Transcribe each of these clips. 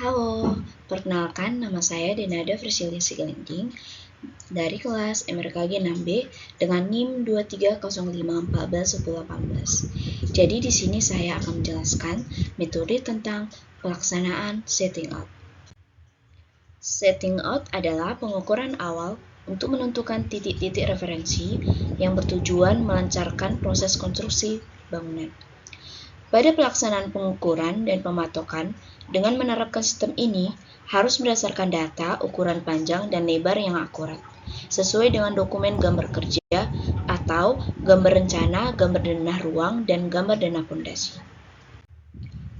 Halo, perkenalkan nama saya Denada Frisilia Sigelinding dari kelas MRKG 6B dengan NIM 2305141018. Jadi di sini saya akan menjelaskan metode tentang pelaksanaan setting out. Setting out adalah pengukuran awal untuk menentukan titik-titik referensi yang bertujuan melancarkan proses konstruksi bangunan. Pada pelaksanaan pengukuran dan pematokan, dengan menerapkan sistem ini, harus berdasarkan data, ukuran panjang, dan lebar yang akurat, sesuai dengan dokumen gambar kerja atau gambar rencana, gambar denah ruang, dan gambar denah fondasi.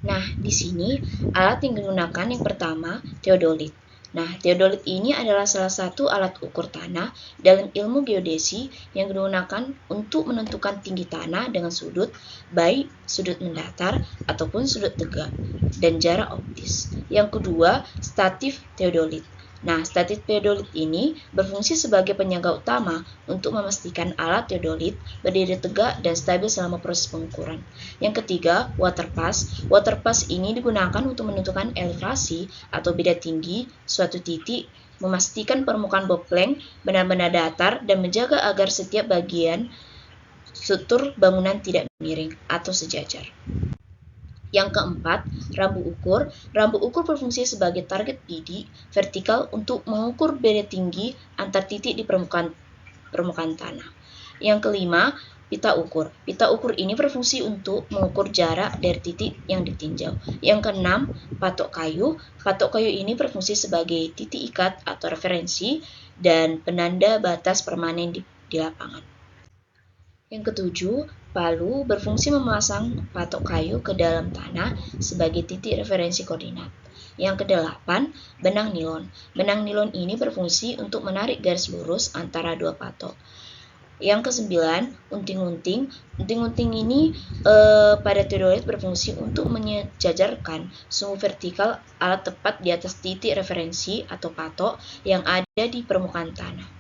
Nah, di sini alat yang digunakan yang pertama, teodolit. Nah, teodolit ini adalah salah satu alat ukur tanah dalam ilmu geodesi yang digunakan untuk menentukan tinggi tanah dengan sudut, baik sudut mendatar ataupun sudut tegak, dan jarak optis. Yang kedua, statif teodolit. Nah, statif teodolit ini berfungsi sebagai penyangga utama untuk memastikan alat teodolit berdiri tegak dan stabil selama proses pengukuran. Yang ketiga, waterpass. Waterpass ini digunakan untuk menentukan elevasi atau beda tinggi suatu titik, memastikan permukaan bopleng benar-benar datar, dan menjaga agar setiap bagian struktur bangunan tidak miring atau sejajar. Yang keempat, rambu ukur. Rambu ukur berfungsi sebagai target bidik vertikal untuk mengukur beda tinggi antar titik di permukaan tanah. Yang kelima, pita ukur. Pita ukur ini berfungsi untuk mengukur jarak dari titik yang ditinjau. Yang keenam, patok kayu. Patok kayu ini berfungsi sebagai titik ikat atau referensi dan penanda batas permanen di lapangan. Yang ketujuh, palu berfungsi memasang patok kayu ke dalam tanah sebagai titik referensi koordinat. Yang kedelapan, benang nilon. Benang nilon ini berfungsi untuk menarik garis lurus antara dua patok. Yang kesembilan, unting-unting. Unting-unting ini pada teodolit berfungsi untuk menyejajarkan sumbu vertikal alat tepat di atas titik referensi atau patok yang ada di permukaan tanah.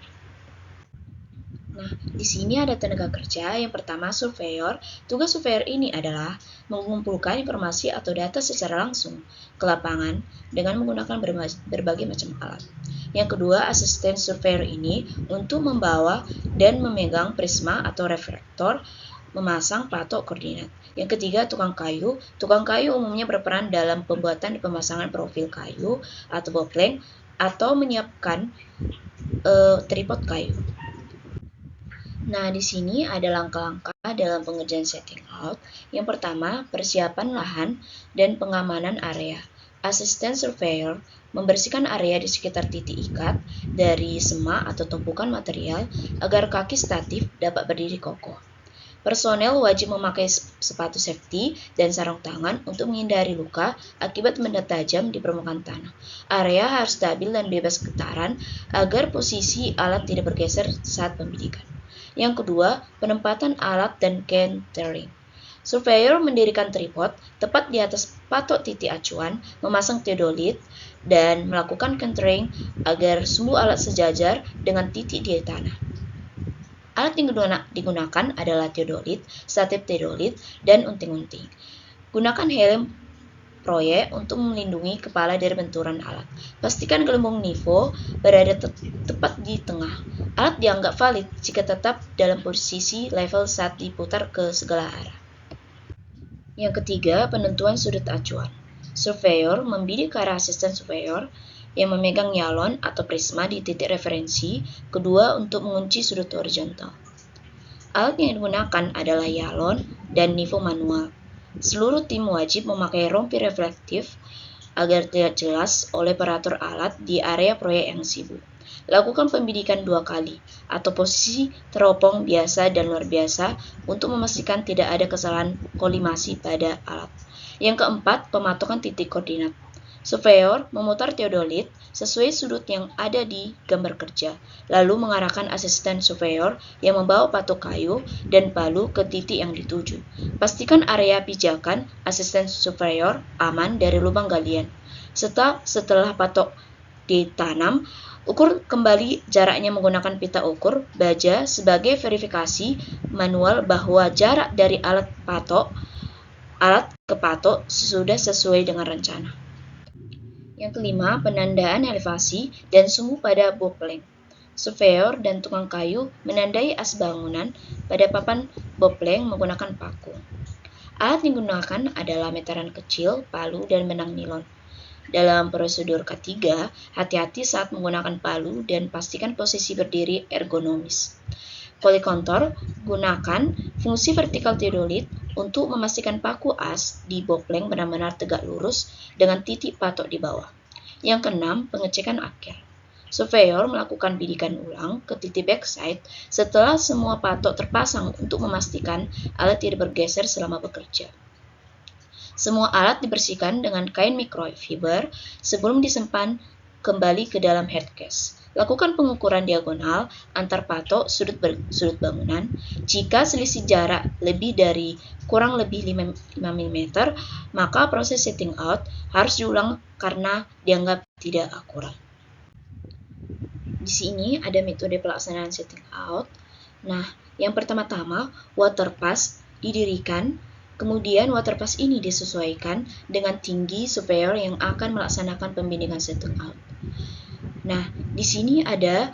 Nah, di sini ada tenaga kerja. Yang pertama, surveyor. Tugas surveyor ini adalah mengumpulkan informasi atau data secara langsung ke lapangan dengan menggunakan berbagai macam alat. Yang kedua, asisten surveyor ini untuk membawa dan memegang prisma atau reflektor, memasang patok koordinat. Yang ketiga, tukang kayu. Tukang kayu umumnya berperan dalam pembuatan dan pemasangan profil kayu atau bopleng atau menyiapkan tripod kayu. Nah, di sini ada langkah-langkah dalam pengerjaan setting out. Yang pertama, persiapan lahan dan pengamanan area. Asisten surveyor membersihkan area di sekitar titik ikat dari semak atau tumpukan material agar kaki statif dapat berdiri kokoh. Personel wajib memakai sepatu safety dan sarung tangan untuk menghindari luka akibat benda tajam di permukaan tanah. Area harus stabil dan bebas getaran agar posisi alat tidak bergeser saat pembidikan. Yang kedua, penempatan alat dan centering. Surveyor mendirikan tripod tepat di atas patok titik acuan, memasang teodolit, dan melakukan centering agar sumbu alat sejajar dengan titik di tanah. Alat yang digunakan adalah teodolit, statif teodolit, dan unting-unting. Gunakan helm proyek untuk melindungi kepala dari benturan alat. Pastikan gelembung nivo berada tepat di tengah. Alat dianggap valid jika tetap dalam posisi level saat diputar ke segala arah. Yang ketiga, penentuan sudut acuan. Surveyor membidik ke arah asisten surveyor yang memegang nyalon atau prisma di titik referensi kedua untuk mengunci sudut horizontal. Alat yang digunakan adalah nyalon dan nivo manual. Seluruh tim wajib memakai rompi reflektif agar terlihat jelas oleh operator alat di area proyek yang sibuk. Lakukan pembidikan 2 kali atau posisi teropong biasa dan luar biasa untuk memastikan tidak ada kesalahan kolimasi pada alat. Yang keempat, pematokan titik koordinat. Surveyor memutar teodolit sesuai sudut yang ada di gambar kerja, lalu mengarahkan asisten surveyor yang membawa patok kayu dan palu ke titik yang dituju. Pastikan area pijakan asisten surveyor aman dari lubang galian. Setelah patok ditanam, ukur kembali jaraknya menggunakan pita ukur baja sebagai verifikasi manual bahwa jarak dari alat ke patok sudah sesuai dengan rencana. Yang kelima, penandaan elevasi dan suhu pada bopleng. Surveyor dan tukang kayu menandai as bangunan pada papan bopleng menggunakan paku. Alat yang digunakan adalah meteran kecil, palu, dan benang nilon. Dalam prosedur ketiga, hati-hati saat menggunakan palu dan pastikan posisi berdiri ergonomis. Polikontor gunakan fungsi vertikal teodolit untuk memastikan paku as di bopleng benar-benar tegak lurus dengan titik patok di bawah. Yang keenam, pengecekan akhir. Surveyor melakukan bidikan ulang ke titik backside setelah semua patok terpasang untuk memastikan alat tidak bergeser selama bekerja. Semua alat dibersihkan dengan kain microfiber sebelum disimpan kembali ke dalam hardcase. Lakukan pengukuran diagonal antar patok sudut bangunan. Jika selisih jarak lebih dari kurang lebih 5 mm, maka proses setting out harus diulang karena dianggap tidak akurat. Di sini ada metode pelaksanaan setting out. Nah, yang pertama-tama water pass didirikan. Kemudian water pass ini disesuaikan dengan tinggi surveyor yang akan melaksanakan pembidikan setting out. Nah, di sini ada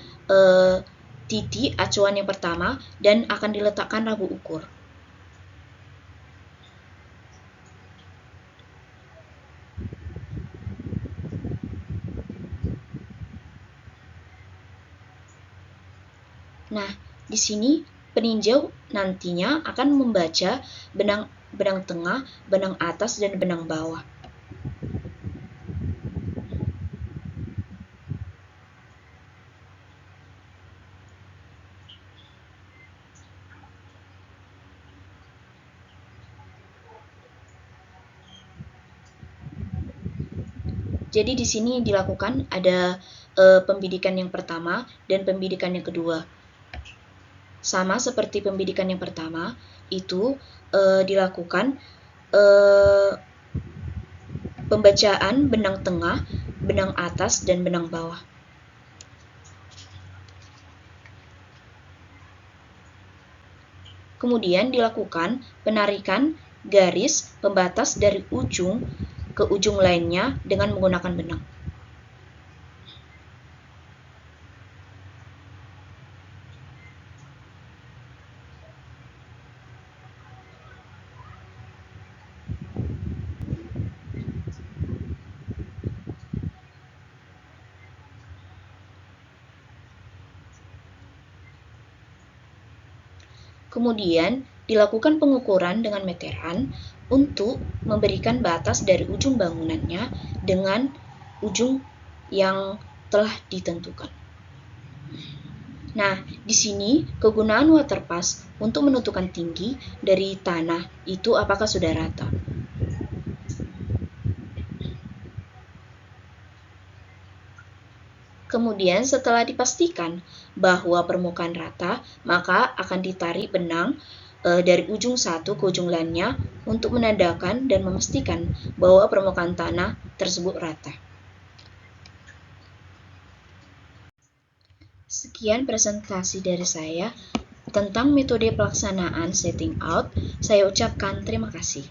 titik acuan yang pertama dan akan diletakkan rabu ukur. Nah, di sini peninjau nantinya akan membaca benang tengah, benang atas, dan benang bawah. Jadi di sini dilakukan ada pembidikan yang pertama dan pembidikan yang kedua. Sama seperti pembidikan yang pertama, itu dilakukan pembacaan benang tengah, benang atas, dan benang bawah. Kemudian dilakukan penarikan garis pembatas dari ujung ke ujung lainnya dengan menggunakan benang. Kemudian dilakukan pengukuran dengan meteran untuk memberikan batas dari ujung bangunannya dengan ujung yang telah ditentukan. Nah, di sini kegunaan water pass untuk menentukan tinggi dari tanah itu apakah sudah rata. Kemudian setelah dipastikan bahwa permukaan rata, maka akan ditarik benang dari ujung satu ke ujung lainnya untuk menandakan dan memastikan bahwa permukaan tanah tersebut rata. Sekian presentasi dari saya tentang metode pelaksanaan setting out. Saya ucapkan terima kasih.